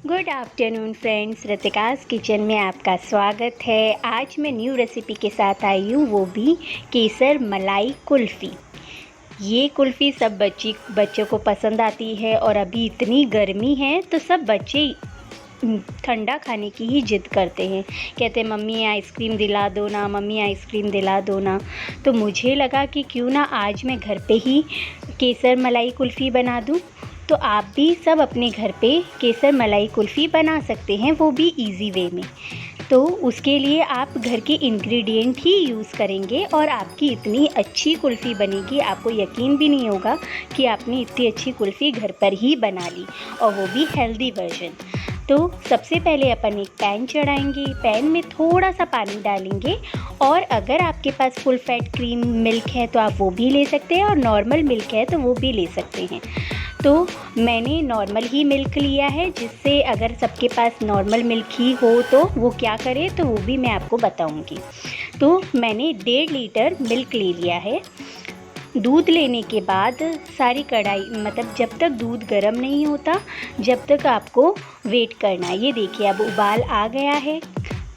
Good afternoon friends, ऋतिकाज़ kitchen में आपका स्वागत है। आज मैं न्यू रेसिपी के साथ आई हूँ, वो भी केसर मलाई कुल्फ़ी। ये कुल्फ़ी सब बच्चों को पसंद आती है और अभी इतनी गर्मी है तो सब बच्चे ठंडा खाने की ही ज़िद करते हैं। कहते हैं मम्मी आइसक्रीम दिला दो ना, मम्मी आइसक्रीम दिला दो ना। तो मुझे लगा कि क्यों ना आज मैं घर पे ही केसर मलाई कुल्फ़ी बना दूँ। तो आप भी सब अपने घर पे केसर मलाई कुल्फ़ी बना सकते हैं, वो भी इजी वे में। तो उसके लिए आप घर के इंग्रेडिएंट ही यूज़ करेंगे और आपकी इतनी अच्छी कुल्फ़ी बनेगी, आपको यकीन भी नहीं होगा कि आपने इतनी अच्छी कुल्फ़ी घर पर ही बना ली, और वो भी हेल्दी वर्जन। तो सबसे पहले अपन एक पैन चढ़ाएंगे, पैन में थोड़ा सा पानी डालेंगे, और अगर आपके पास फुल फैट क्रीम मिल्क है तो आप वो भी ले सकते हैं, और नॉर्मल मिल्क है तो वो भी ले सकते हैं। तो मैंने नॉर्मल ही मिल्क लिया है, जिससे अगर सबके पास नॉर्मल मिल्क ही हो तो वो क्या करे तो वो भी मैं आपको बताऊंगी। तो मैंने 1.5 लीटर मिल्क ले लिया है। दूध लेने के बाद सारी कढ़ाई, मतलब जब तक दूध गर्म नहीं होता जब तक आपको वेट करना है। ये देखिए अब उबाल आ गया है,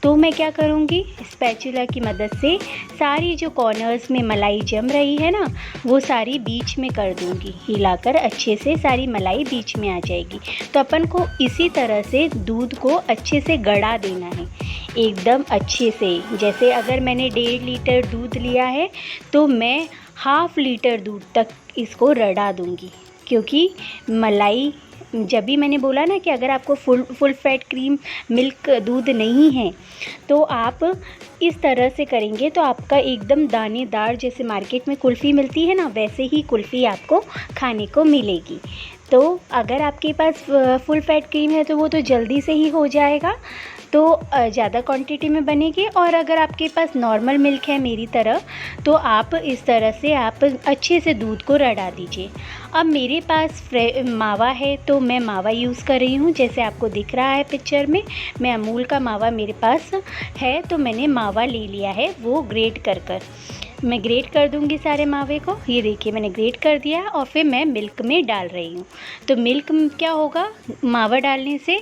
तो मैं क्या करूँगी, स्पैचुला की मदद से सारी जो कॉर्नर्स में मलाई जम रही है ना, वो सारी बीच में कर दूँगी। हिलाकर अच्छे से सारी मलाई बीच में आ जाएगी। तो अपन को इसी तरह से दूध को अच्छे से गड़ा देना है, एकदम अच्छे से। जैसे अगर मैंने 1.5 लीटर दूध लिया है तो मैं ½ लीटर दूध तक इसको रड़ा दूँगी, क्योंकि मलाई, जब भी मैंने बोला ना कि अगर आपको फुल फैट क्रीम मिल्क दूध नहीं है तो आप इस तरह से करेंगे तो आपका एकदम दानेदार, जैसे मार्केट में कुल्फ़ी मिलती है ना, वैसे ही कुल्फ़ी आपको खाने को मिलेगी। तो अगर आपके पास फुल फैट क्रीम है तो वो तो जल्दी से ही हो जाएगा, तो ज़्यादा क्वांटिटी में बनेगी। और अगर आपके पास नॉर्मल मिल्क है मेरी तरह, तो आप इस तरह से आप अच्छे से दूध को रड़ा दीजिए। अब मेरे पास मावा है तो मैं मावा यूज़ कर रही हूँ, जैसे आपको दिख रहा है पिक्चर में। मैं अमूल का मावा मेरे पास है, तो मैंने मावा ले लिया है, वो ग्रेट कर मैं ग्रेट कर दूंगी सारे मावे को। ये देखिए मैंने ग्रेट कर दिया, और फिर मैं मिल्क में डाल रही हूँ। तो मिल्क में क्या होगा, मावा डालने से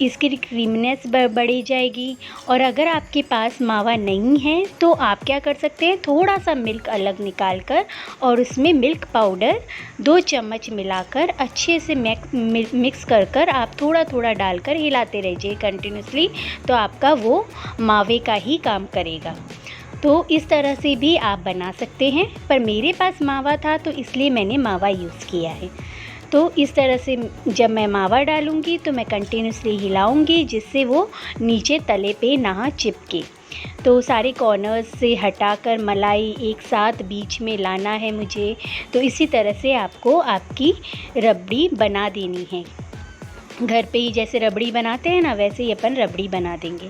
इसकी क्रीमीनेस बढ़ी जाएगी। और अगर आपके पास मावा नहीं है तो आप क्या कर सकते हैं, थोड़ा सा मिल्क अलग निकाल कर और उसमें मिल्क पाउडर 2 चम्मच मिलाकर अच्छे से मिक्स कर आप थोड़ा थोड़ा डालकर हिलाते रहिए कंटिन्यूसली, तो आपका वो मावे का ही काम करेगा। तो इस तरह से भी आप बना सकते हैं, पर मेरे पास मावा था तो इसलिए मैंने मावा यूज़ किया है। तो इस तरह से जब मैं मावा डालूँगी तो मैं कंटिन्यूसली हिलाऊँगी, जिससे वो नीचे तले पे ना चिपके। तो सारे कॉर्नर्स से हटाकर मलाई एक साथ बीच में लाना है मुझे। तो इसी तरह से आपको आपकी रबड़ी बना देनी है। घर पे ही जैसे रबड़ी बनाते हैं ना, वैसे ही अपन रबड़ी बना देंगे।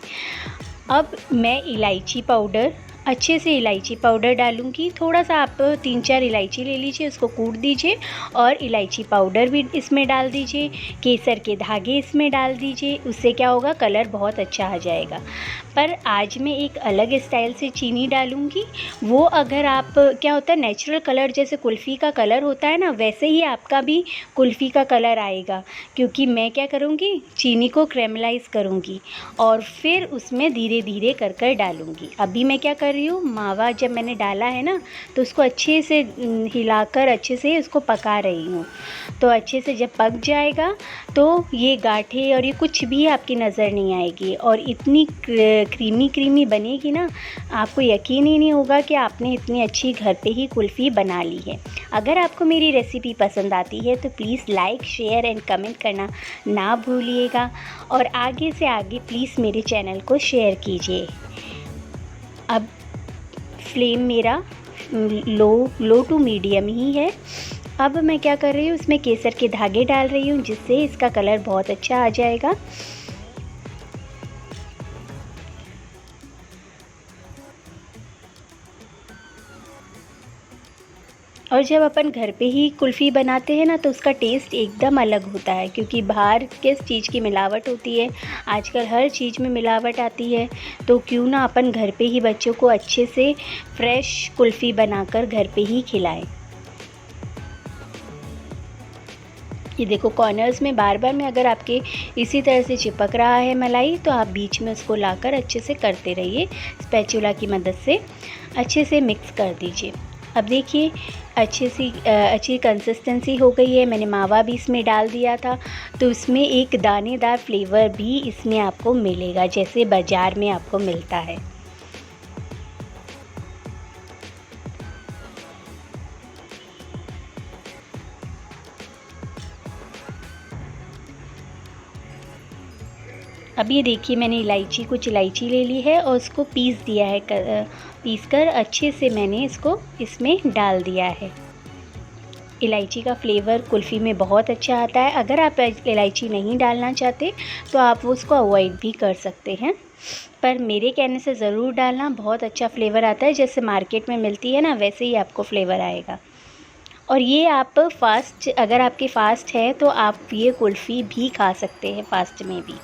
अब मैं इलायची पाउडर, अच्छे से इलायची पाउडर डालूँगी। थोड़ा सा आप 3-4 इलायची ले लीजिए, उसको कूट दीजिए और इलायची पाउडर भी इसमें डाल दीजिए। केसर के धागे इसमें डाल दीजिए, उससे क्या होगा, कलर बहुत अच्छा आ जाएगा। पर आज मैं एक अलग स्टाइल से चीनी डालूँगी। वो अगर आप, क्या होता है, नेचुरल कलर जैसे कुल्फ़ी का कलर होता है ना, वैसे ही आपका भी कुल्फ़ी का कलर आएगा। क्योंकि मैं क्या करूँगी, चीनी को क्रेमलाइज़ करूँगी और फिर उसमें धीरे धीरे कर डालूँगी। अभी मैं क्या कर रही हूँ, मावा जब मैंने डाला है ना तो उसको अच्छे से हिलाकर अच्छे से उसको पका रही हूँ। तो अच्छे से जब पक जाएगा तो ये गाँठें और ये कुछ भी आपकी नज़र नहीं आएगी और इतनी क्रीमी बनेगी ना, आपको यकीन ही नहीं होगा कि आपने इतनी अच्छी घर पे ही कुल्फ़ी बना ली है। अगर आपको मेरी रेसिपी पसंद आती है तो please like, share and comment करना ना भूलिएगा और आगे से आगे प्लीज़ मेरे चैनल को शेयर कीजिए। अब फ्लेम मेरा लो टू मीडियम ही है। अब मैं क्या कर रही हूँ, इसमें केसर के धागे डाल रही हूँ जिससे इसका कलर बहुत अच्छा आ जाएगा। और जब अपन घर पे ही कुल्फ़ी बनाते हैं ना तो उसका टेस्ट एकदम अलग होता है, क्योंकि बाहर किस चीज़ की मिलावट होती है, आजकल हर चीज़ में मिलावट आती है। तो क्यों ना अपन घर पे ही बच्चों को अच्छे से फ्रेश कुल्फ़ी बनाकर घर पे ही खिलाएं। ये देखो कॉर्नर्स में बार बार में अगर आपके इसी तरह से चिपक रहा है मलाई तो आप बीच में उसको लाकर अच्छे से करते रहिए, स्पैचुला की मदद से अच्छे से मिक्स कर दीजिए। अब देखिए अच्छी कंसिस्टेंसी हो गई है। मैंने मावा भी इसमें डाल दिया था तो इसमें एक दानेदार फ्लेवर भी इसमें आपको मिलेगा जैसे बाज़ार में आपको मिलता है। अब ये देखिए मैंने कुछ इलायची ले ली है और उसको पीस दिया है, पीस कर अच्छे से मैंने इसको इसमें डाल दिया है। इलायची का फ्लेवर कुल्फ़ी में बहुत अच्छा आता है। अगर आप इलायची नहीं डालना चाहते तो आप उसको अवॉइड भी कर सकते हैं, पर मेरे कहने से ज़रूर डालना, बहुत अच्छा फ्लेवर आता है। जैसे मार्केट में मिलती है ना वैसे ही आपको फ्लेवर आएगा। और ये आप अगर आपके फास्ट है तो आप ये कुल्फ़ी भी खा सकते हैं फास्ट में भी।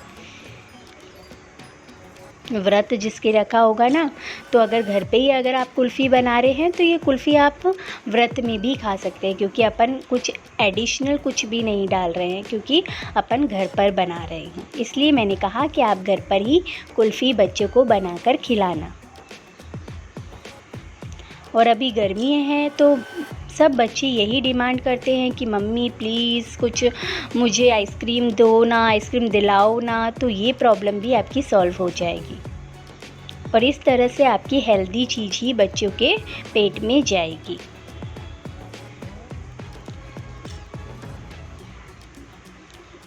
व्रत जिसके रखा होगा ना, तो अगर घर पे ही अगर आप कुल्फ़ी बना रहे हैं तो ये कुल्फ़ी आप व्रत में भी खा सकते हैं, क्योंकि अपन कुछ एडिशनल कुछ भी नहीं डाल रहे हैं, क्योंकि अपन घर पर बना रहे हैं। इसलिए मैंने कहा कि आप घर पर ही कुल्फ़ी बच्चों को बनाकर खिलाना। और अभी गर्मी है तो सब बच्चे यही डिमांड करते हैं कि मम्मी प्लीज़ कुछ मुझे आइसक्रीम दो ना, आइसक्रीम दिलाओ ना। तो ये प्रॉब्लम भी आपकी सॉल्व हो जाएगी और इस तरह से आपकी हेल्दी चीज़ ही बच्चों के पेट में जाएगी।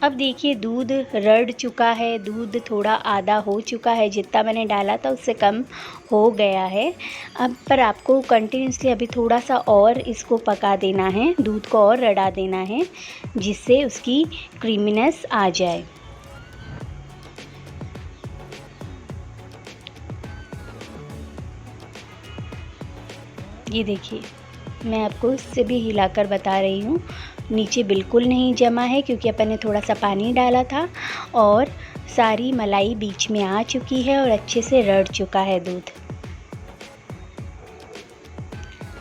अब देखिए दूध रड़ चुका है, दूध थोड़ा आधा हो चुका है, जितना मैंने डाला था उससे कम हो गया है। अब पर आपको कंटिन्यूसली अभी थोड़ा सा और इसको पका देना है, दूध को और रड़ा देना है जिससे उसकी क्रीमीनेस आ जाए। ये देखिए मैं आपको इससे भी हिलाकर बता रही हूँ, नीचे बिल्कुल नहीं जमा है क्योंकि अपन ने थोड़ा सा पानी डाला था और सारी मलाई बीच में आ चुकी है और अच्छे से रड़ चुका है दूध।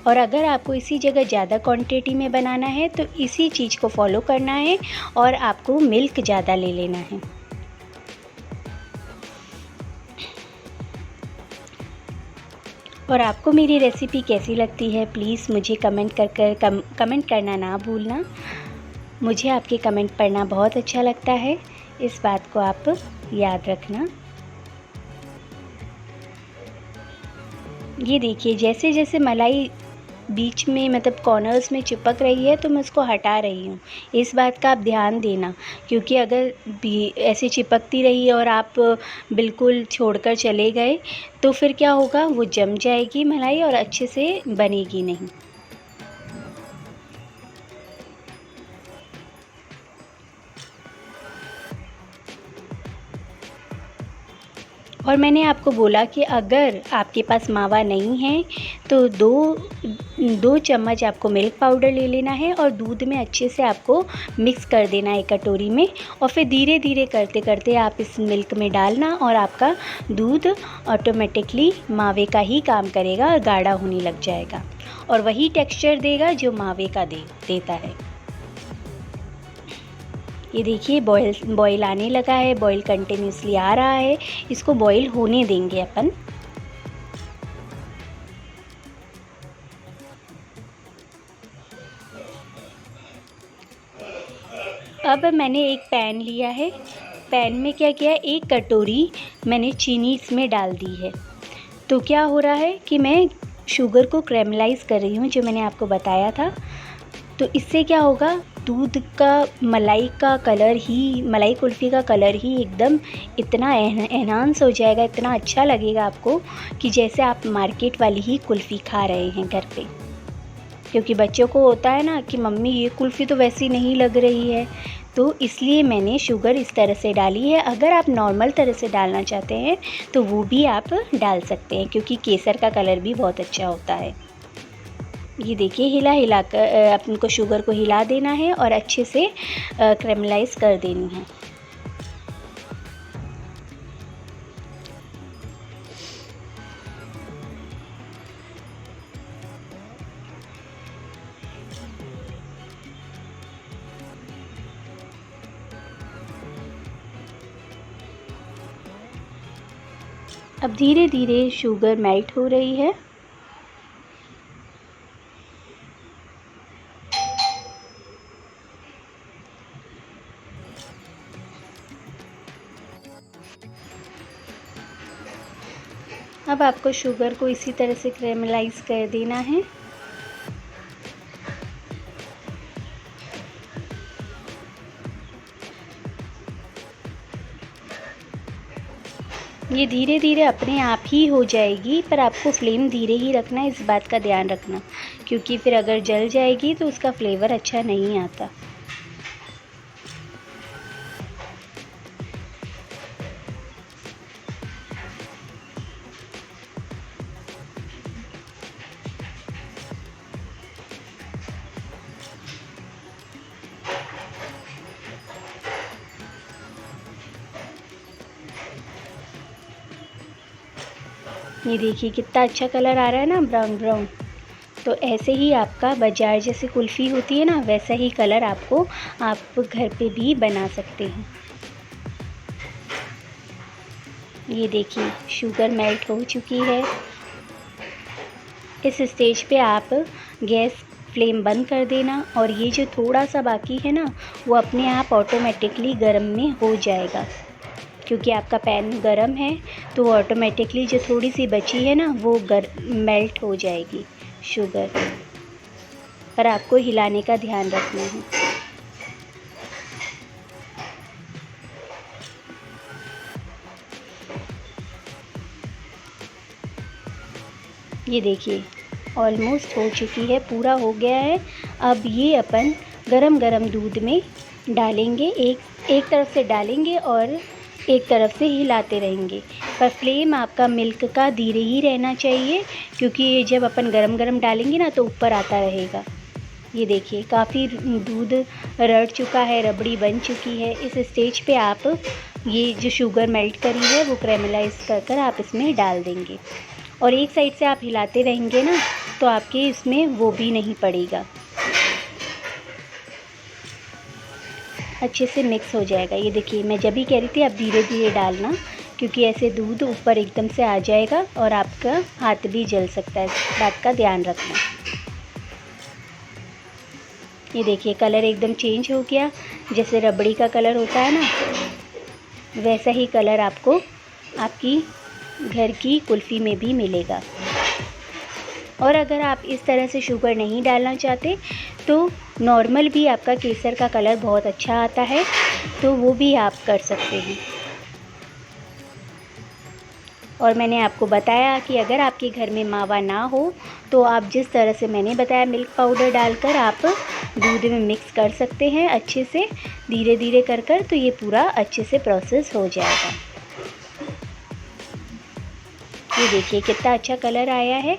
और अगर आपको इसी जगह ज़्यादा क्वांटिटी में बनाना है तो इसी चीज़ को फॉलो करना है और आपको मिल्क ज़्यादा ले लेना है। और आपको मेरी रेसिपी कैसी लगती है प्लीज़ मुझे कमेंट करना ना भूलना। मुझे आपके कमेंट पढ़ना बहुत अच्छा लगता है, इस बात को आप याद रखना। ये देखिए जैसे जैसे मलाई बीच में मतलब कॉर्नर्स में चिपक रही है तो मैं उसको हटा रही हूँ। इस बात का आप ध्यान देना, क्योंकि अगर भी ऐसे चिपकती रही और आप बिल्कुल छोड़कर चले गए तो फिर क्या होगा, वो जम जाएगी मलाई और अच्छे से बनेगी नहीं। और मैंने आपको बोला कि अगर आपके पास मावा नहीं है तो दो चम्मच आपको मिल्क पाउडर ले लेना है और दूध में अच्छे से आपको मिक्स कर देना है एक कटोरी में। और फिर धीरे धीरे करते करते आप इस मिल्क में डालना और आपका दूध ऑटोमेटिकली मावे का ही काम करेगा और गाढ़ा होने लग जाएगा और वही टेक्सचर देगा जो मावे का देता है। ये देखिए बॉईल आने लगा है, बॉईल कंटिन्यूसली आ रहा है, इसको बॉईल होने देंगे अपन। अब मैंने एक पैन लिया है। पैन में क्या किया, एक कटोरी मैंने चीनी इसमें डाल दी है। तो क्या हो रहा है कि मैं शुगर को कैरमलाइज़ कर रही हूँ, जो मैंने आपको बताया था। तो इससे क्या होगा, दूध का मलाई कुल्फ़ी का कलर ही एकदम इतना एनहांस हो जाएगा, इतना अच्छा लगेगा आपको कि जैसे आप मार्केट वाली ही कुल्फ़ी खा रहे हैं घर पे। क्योंकि बच्चों को होता है ना कि मम्मी ये कुल्फ़ी तो वैसी नहीं लग रही है, तो इसलिए मैंने शुगर इस तरह से डाली है। अगर आप नॉर्मल तरह से डालना चाहते हैं तो वो भी आप डाल सकते हैं, क्योंकि केसर का कलर भी बहुत अच्छा होता है। ये देखिए, हिला कर आपको शुगर को हिला देना है और अच्छे से कैरमलाइज़ कर देनी है। अब धीरे धीरे शुगर मेल्ट हो रही है। अब आपको शुगर को इसी तरह से कैरमलाइज़ कर देना है। ये धीरे धीरे अपने आप ही हो जाएगी, पर आपको फ्लेम धीरे ही रखना है, इस बात का ध्यान रखना, क्योंकि फिर अगर जल जाएगी तो उसका फ्लेवर अच्छा नहीं आता। ये देखिए कितना अच्छा कलर आ रहा है ना, ब्राउन ब्राउन। तो ऐसे ही आपका बाज़ार जैसे कुल्फ़ी होती है ना, वैसा ही कलर आपको आप घर पे भी बना सकते हैं। ये देखिए शुगर मेल्ट हो चुकी है। इस स्टेज पे आप गैस फ्लेम बंद कर देना, और ये जो थोड़ा सा बाकी है ना, वो अपने आप ऑटोमेटिकली गर्म में हो जाएगा, क्योंकि आपका पैन गरम है तो ऑटोमेटिकली जो थोड़ी सी बची है ना, वो मेल्ट हो जाएगी शुगर। पर आपको हिलाने का ध्यान रखना है। ये देखिए ऑलमोस्ट हो चुकी है, पूरा हो गया है। अब ये अपन गरम गरम दूध में डालेंगे, एक तरफ से डालेंगे और एक तरफ से हिलाते रहेंगे। पर फ्लेम आपका मिल्क का धीरे ही रहना चाहिए, क्योंकि ये जब अपन गरम गरम डालेंगे ना तो ऊपर आता रहेगा। ये देखिए काफ़ी दूध रड़ चुका है, रबड़ी बन चुकी है। इस स्टेज पे आप ये जो शुगर मेल्ट करी है वो कैरमलाइज़ कर कर आप इसमें डाल देंगे, और एक साइड से आप हिलाते रहेंगे ना तो आपके इसमें वो भी नहीं पड़ेगा, अच्छे से मिक्स हो जाएगा। ये देखिए मैं जब भी कह रही थी आप धीरे धीरे डालना, क्योंकि ऐसे दूध ऊपर एकदम से आ जाएगा और आपका हाथ भी जल सकता है, इस बात का ध्यान रखना। ये देखिए कलर एकदम चेंज हो गया, जैसे रबड़ी का कलर होता है ना, वैसा ही कलर आपको आपकी घर की कुल्फ़ी में भी मिलेगा। और अगर आप इस तरह से शुगर नहीं डालना चाहते तो नॉर्मल भी आपका केसर का कलर बहुत अच्छा आता है, तो वो भी आप कर सकते हैं। और मैंने आपको बताया कि अगर आपके घर में मावा ना हो तो आप जिस तरह से मैंने बताया मिल्क पाउडर डालकर आप दूध में मिक्स कर सकते हैं अच्छे से, धीरे धीरे कर कर, तो ये पूरा अच्छे से प्रोसेस हो जाएगा। ये देखिए कितना अच्छा कलर आया है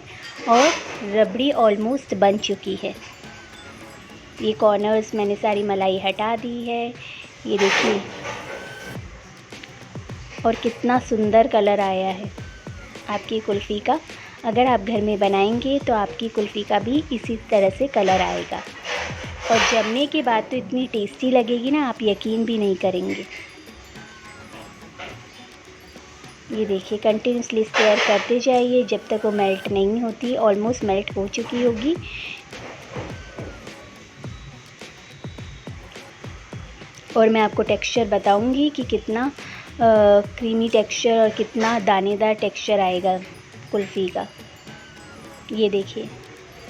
और रबड़ी ऑलमोस्ट बन चुकी है। ये कॉर्नर्स मैंने सारी मलाई हटा दी है। ये देखिए और कितना सुंदर कलर आया है आपकी कुल्फ़ी का। अगर आप घर में बनाएंगे तो आपकी कुल्फ़ी का भी इसी तरह से कलर आएगा, और जमने के बाद तो इतनी टेस्टी लगेगी ना, आप यकीन भी नहीं करेंगे। ये देखिए कंटिन्यूसली स्टेयर करते जाइए जब तक वो मेल्ट नहीं होती। ऑलमोस्ट मेल्ट हो चुकी होगी। और मैं आपको टेक्सचर बताऊंगी कि कितना क्रीमी टेक्सचर और कितना दानेदार टेक्सचर आएगा कुल्फ़ी का। ये देखिए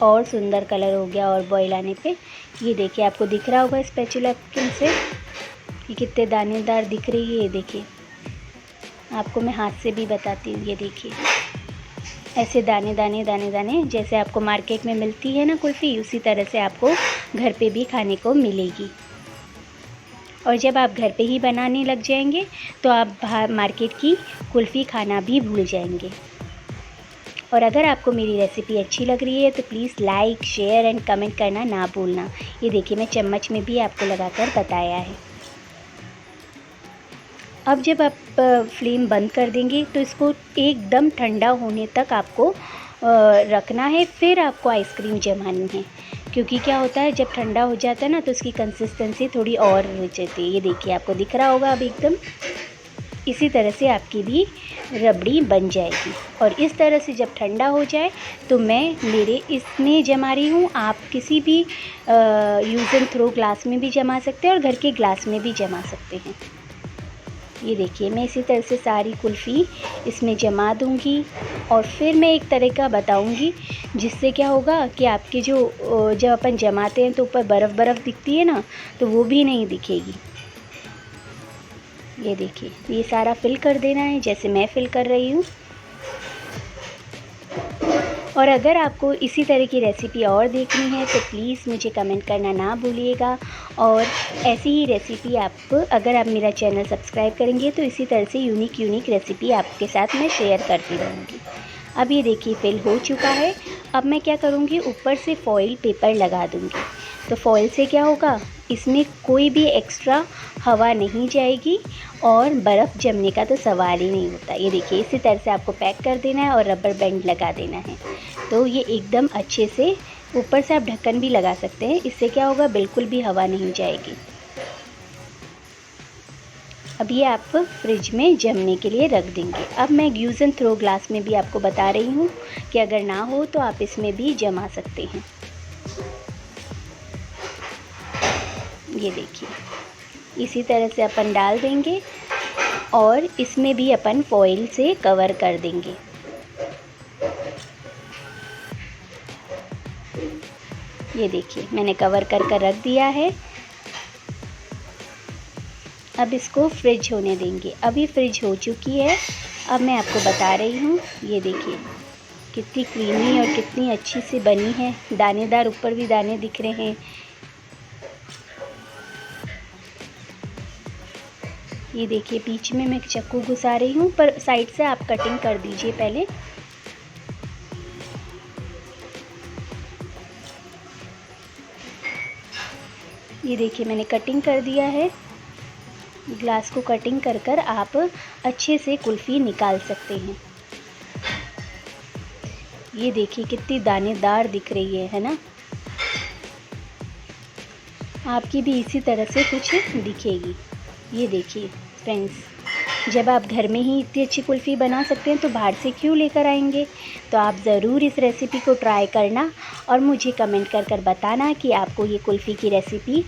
और सुंदर कलर हो गया और बॉईल आने पे। ये देखिए आपको दिख रहा होगा स्पैचुला से ये कितने दानेदार दिख रही है। ये देखिए आपको मैं हाथ से भी बताती हूँ। ये देखिए ऐसे दाने दाने दाने दाने जैसे आपको मार्केट में मिलती है ना कुल्फ़ी, उसी तरह से आपको घर पे भी खाने को मिलेगी। और जब आप घर पे ही बनाने लग जाएंगे तो आप बाहर मार्केट की कुल्फ़ी खाना भी भूल जाएंगे। और अगर आपको मेरी रेसिपी अच्छी लग रही है तो please like share and comment करना ना भूलना। ये देखिए मैं चम्मच में भी आपको लगाकर बताया है। अब जब आप फ्लेम बंद कर देंगे तो इसको एकदम ठंडा होने तक आपको रखना है, फिर आपको आइसक्रीम जमानी है। क्योंकि क्या होता है जब ठंडा हो जाता है ना तो उसकी कंसिस्टेंसी थोड़ी और हो जाती है। ये देखिए आपको दिख रहा होगा अब एकदम इसी तरह से आपकी भी रबड़ी बन जाएगी। और इस तरह से जब ठंडा हो जाए तो मैं मेरे इसमें जमा रही हूँ। आप किसी भी यूज़ एंड थ्रो ग्लास में भी जमा सकते हैं और घर के ग्लास में भी जमा सकते हैं। ये देखिए मैं इसी तरह से सारी कुल्फ़ी इसमें जमा दूंगी और फिर मैं एक तरीका बताऊंगी जिससे क्या होगा कि आपके जब अपन जमाते हैं तो ऊपर बर्फ़ दिखती है ना, तो वो भी नहीं दिखेगी। ये देखिए ये सारा फिल कर देना है जैसे मैं फिल कर रही हूँ। और अगर आपको इसी तरह की रेसिपी और देखनी है तो प्लीज़ मुझे कमेंट करना ना भूलिएगा। और ऐसी ही रेसिपी अगर आप मेरा चैनल सब्सक्राइब करेंगे तो इसी तरह से यूनिक रेसिपी आपके साथ मैं शेयर करती रहूँगी। अब ये देखिए फिल हो चुका है। अब मैं क्या करूँगी, ऊपर से फॉइल पेपर लगा दूँगी। तो फॉइल से क्या होगा, इसमें कोई भी एक्स्ट्रा हवा नहीं जाएगी और बर्फ़ जमने का तो सवाल ही नहीं होता। ये देखिए इसी तरह से आपको पैक कर देना है और रबर बैंड लगा देना है। तो ये एकदम अच्छे से, ऊपर से आप ढक्कन भी लगा सकते हैं, इससे क्या होगा बिल्कुल भी हवा नहीं जाएगी। अब ये आप फ्रिज में जमने के लिए रख देंगे। अब मैं यूज़ एंड थ्रो ग्लास में भी आपको बता रही हूँ कि अगर ना हो तो आप इसमें भी जमा सकते हैं। ये देखिए इसी तरह से अपन डाल देंगे और इसमें भी अपन फॉइल से कवर कर देंगे। ये देखिए मैंने कवर कर रख दिया है। अब इसको फ्रिज होने देंगे। अभी फ्रिज हो चुकी है। अब मैं आपको बता रही हूँ, ये देखिए कितनी क्रीमी और कितनी अच्छी से बनी है, दानेदार, ऊपर भी दाने दिख रहे हैं। ये देखिए बीच में मैं चाकू घुसा रही हूँ, पर साइड से आप कटिंग कर दीजिए पहले। ये देखिए मैंने कटिंग कर दिया है। ग्लास को कटिंग कर आप अच्छे से कुल्फ़ी निकाल सकते हैं। ये देखिए कितनी दानेदार दिख रही है ना। आपकी भी इसी तरह से कुछ दिखेगी। ये देखिए फ्रेंड्स, जब आप घर में ही इतनी अच्छी कुल्फ़ी बना सकते हैं तो बाहर से क्यों लेकर आएंगे। तो आप ज़रूर इस रेसिपी को ट्राई करना और मुझे कमेंट कर बताना कि आपको ये कुल्फ़ी की रेसिपी,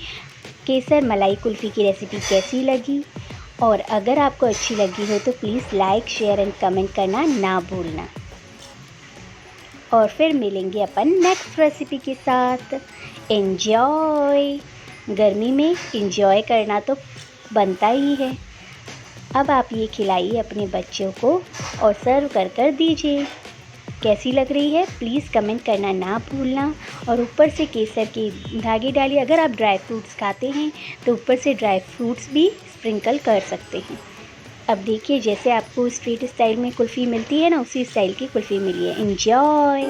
केसर मलाई कुल्फ़ी की रेसिपी कैसी लगी। और अगर आपको अच्छी लगी हो तो please like share and comment करना ना भूलना। और फिर मिलेंगे अपन नेक्स्ट रेसिपी के साथ। एन्जॉय। गर्मी में एन्जॉय करना तो बनता ही है। अब आप ये खिलाइए अपने बच्चों को और सर्व कर दीजिए। कैसी लग रही है प्लीज़ कमेंट करना ना भूलना। और ऊपर से केसर के धागे डालिए। अगर आप ड्राई फ्रूट्स खाते हैं तो ऊपर से ड्राई फ्रूट्स भी स्प्रिंकल कर सकते हैं। अब देखिए जैसे आपको स्ट्रीट स्टाइल में कुल्फ़ी मिलती है ना, उसी स्टाइल की कुल्फ़ी मिली है। एन्जॉय।